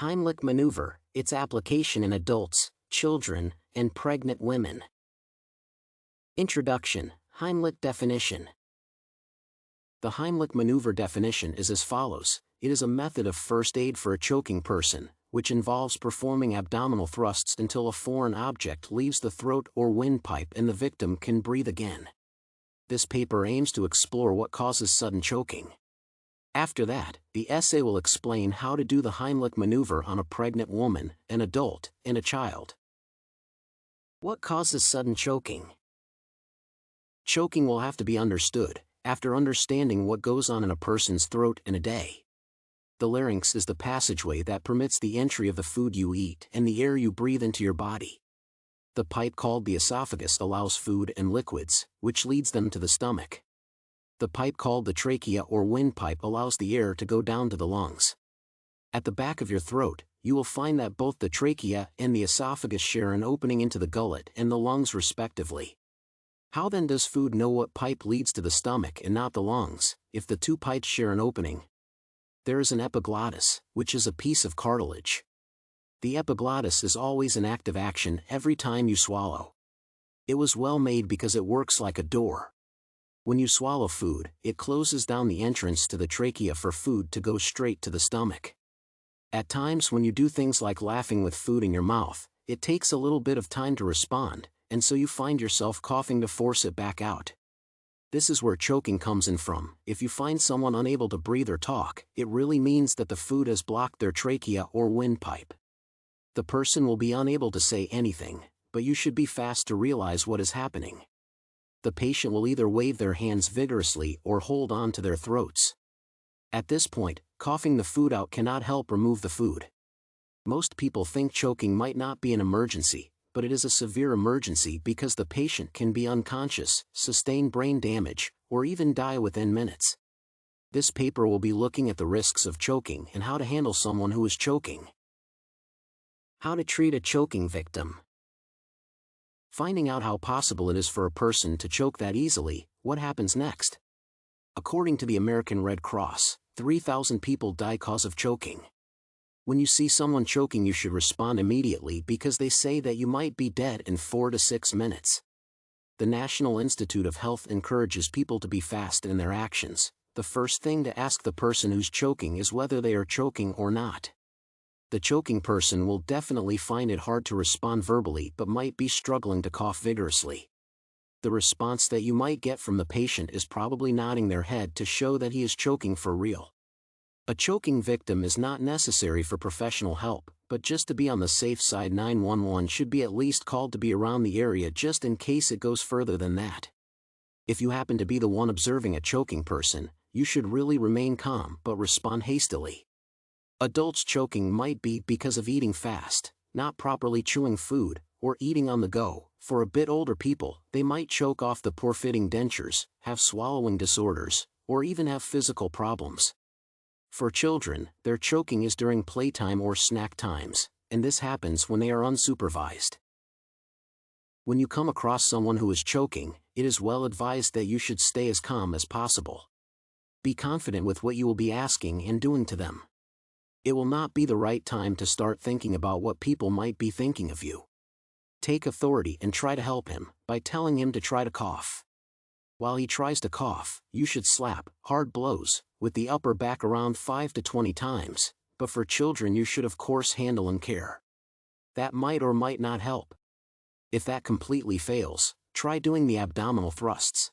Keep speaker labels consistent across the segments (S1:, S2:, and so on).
S1: Heimlich maneuver, its application in adults, children, and pregnant women. Introduction, Heimlich definition. The Heimlich maneuver definition is as follows. It is a method of first aid for a choking person, which involves performing abdominal thrusts until a foreign object leaves the throat or windpipe and the victim can breathe again. This paper aims to explore what causes sudden choking. After that, the essay will explain how to do the Heimlich maneuver on a pregnant woman, an adult, and a child. What causes sudden choking? Choking will have to be understood, after understanding what goes on in a person's throat in a day. The larynx is the passageway that permits the entry of the food you eat and the air you breathe into your body. The pipe called the esophagus allows food and liquids, which leads them to the stomach. The pipe called the trachea or windpipe allows the air to go down to the lungs. At the back of your throat, you will find that both the trachea and the esophagus share an opening into the gullet and the lungs respectively. How then does food know what pipe leads to the stomach and not the lungs, if the two pipes share an opening? There is an epiglottis, which is a piece of cartilage. The epiglottis is always in active action every time you swallow. It was well made because it works like a door. When you swallow food, it closes down the entrance to the trachea for food to go straight to the stomach. At times when you do things like laughing with food in your mouth, it takes a little bit of time to respond, and so you find yourself coughing to force it back out. This is where choking comes in from. If you find someone unable to breathe or talk, it really means that the food has blocked their trachea or windpipe. The person will be unable to say anything, but you should be fast to realize what is happening. The patient will either wave their hands vigorously or hold on to their throats. At this point, coughing the food out cannot help remove the food. Most people think choking might not be an emergency, but it is a severe emergency because the patient can be unconscious, sustain brain damage, or even die within minutes. This paper will be looking at the risks of choking and how to handle someone who is choking. How to treat a choking victim. Finding out how possible it is for a person to choke that easily, what happens next? According to the American Red Cross, 3,000 people die because of choking. When you see someone choking, you should respond immediately because they say that you might be dead in 4 to 6 minutes. The National Institute of Health encourages people to be fast in their actions. The first thing to ask the person who's choking is whether they are choking or not. The choking person will definitely find it hard to respond verbally but might be struggling to cough vigorously. The response that you might get from the patient is probably nodding their head to show that he is choking for real. A choking victim is not necessary for professional help, but just to be on the safe side, 911 should be at least called to be around the area just in case it goes further than that. If you happen to be the one observing a choking person, you should really remain calm but respond hastily. Adults choking might be because of eating fast, not properly chewing food, or eating on the go. For a bit older people, they might choke off the poor-fitting dentures, have swallowing disorders, or even have physical problems. For children, their choking is during playtime or snack times, and this happens when they are unsupervised. When you come across someone who is choking, it is well advised that you should stay as calm as possible. Be confident with what you will be asking and doing to them. It will not be the right time to start thinking about what people might be thinking of you. Take authority and try to help him by telling him to try to cough. While he tries to cough, you should slap hard blows with the upper back around 5 to 20 times, but for children you should of course handle and care. That might or might not help. If that completely fails, try doing the abdominal thrusts.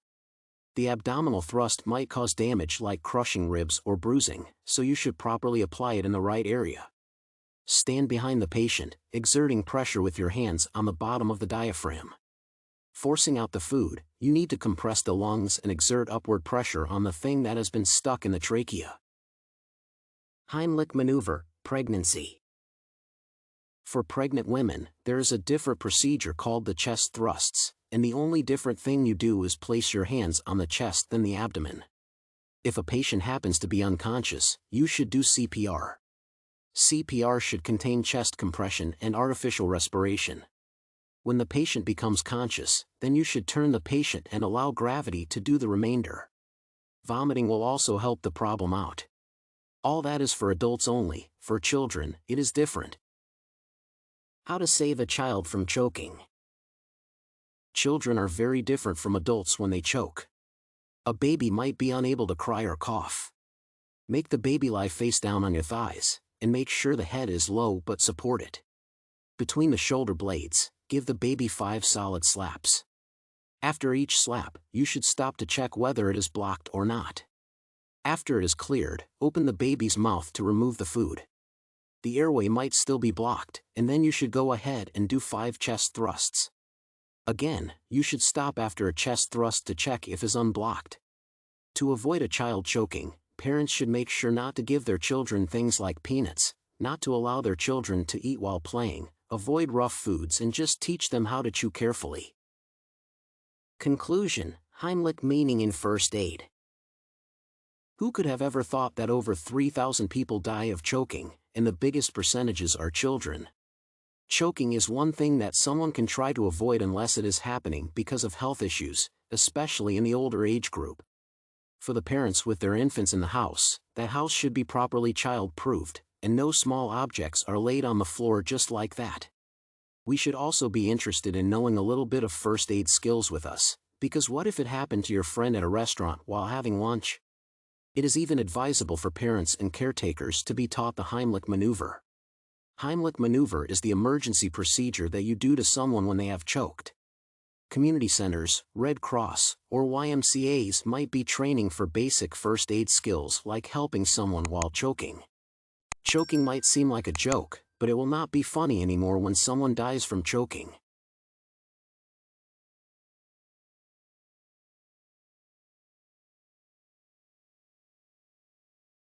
S1: The abdominal thrust might cause damage like crushing ribs or bruising, so you should properly apply it in the right area. Stand behind the patient, exerting pressure with your hands on the bottom of the diaphragm. Forcing out the food, you need to compress the lungs and exert upward pressure on the thing that has been stuck in the trachea. Heimlich maneuver, pregnancy. For pregnant women, there is a different procedure called the chest thrusts, and the only different thing you do is place your hands on the chest than the abdomen. If a patient happens to be unconscious, you should do CPR. CPR should contain chest compression and artificial respiration. When the patient becomes conscious, then you should turn the patient and allow gravity to do the remainder. Vomiting will also help the problem out. All that is for adults only. For children, it is different. How to save a child from choking. Children are very different from adults when they choke. A baby might be unable to cry or cough. Make the baby lie face down on your thighs, and make sure the head is low but support it. Between the shoulder blades, give the baby 5 solid slaps. After each slap, you should stop to check whether it is blocked or not. After it is cleared, open the baby's mouth to remove the food. The airway might still be blocked, and then you should go ahead and do 5 chest thrusts. Again, you should stop after a chest thrust to check if it is unblocked. To avoid a child choking, parents should make sure not to give their children things like peanuts, not to allow their children to eat while playing, avoid rough foods and just teach them how to chew carefully. Conclusion: Heimlich meaning in first aid. Who could have ever thought that over 3,000 people die of choking, and the biggest percentages are children? Choking is one thing that someone can try to avoid unless it is happening because of health issues, especially in the older age group. For the parents with their infants in the house should be properly child-proofed, and no small objects are laid on the floor just like that. We should also be interested in knowing a little bit of first aid skills with us, because what if it happened to your friend at a restaurant while having lunch? It is even advisable for parents and caretakers to be taught the Heimlich maneuver. Heimlich maneuver is the emergency procedure that you do to someone when they have choked. Community centers, Red Cross, or YMCAs might be training for basic first aid skills like helping someone while choking. Choking might seem like a joke, but it will not be funny anymore when someone dies from choking.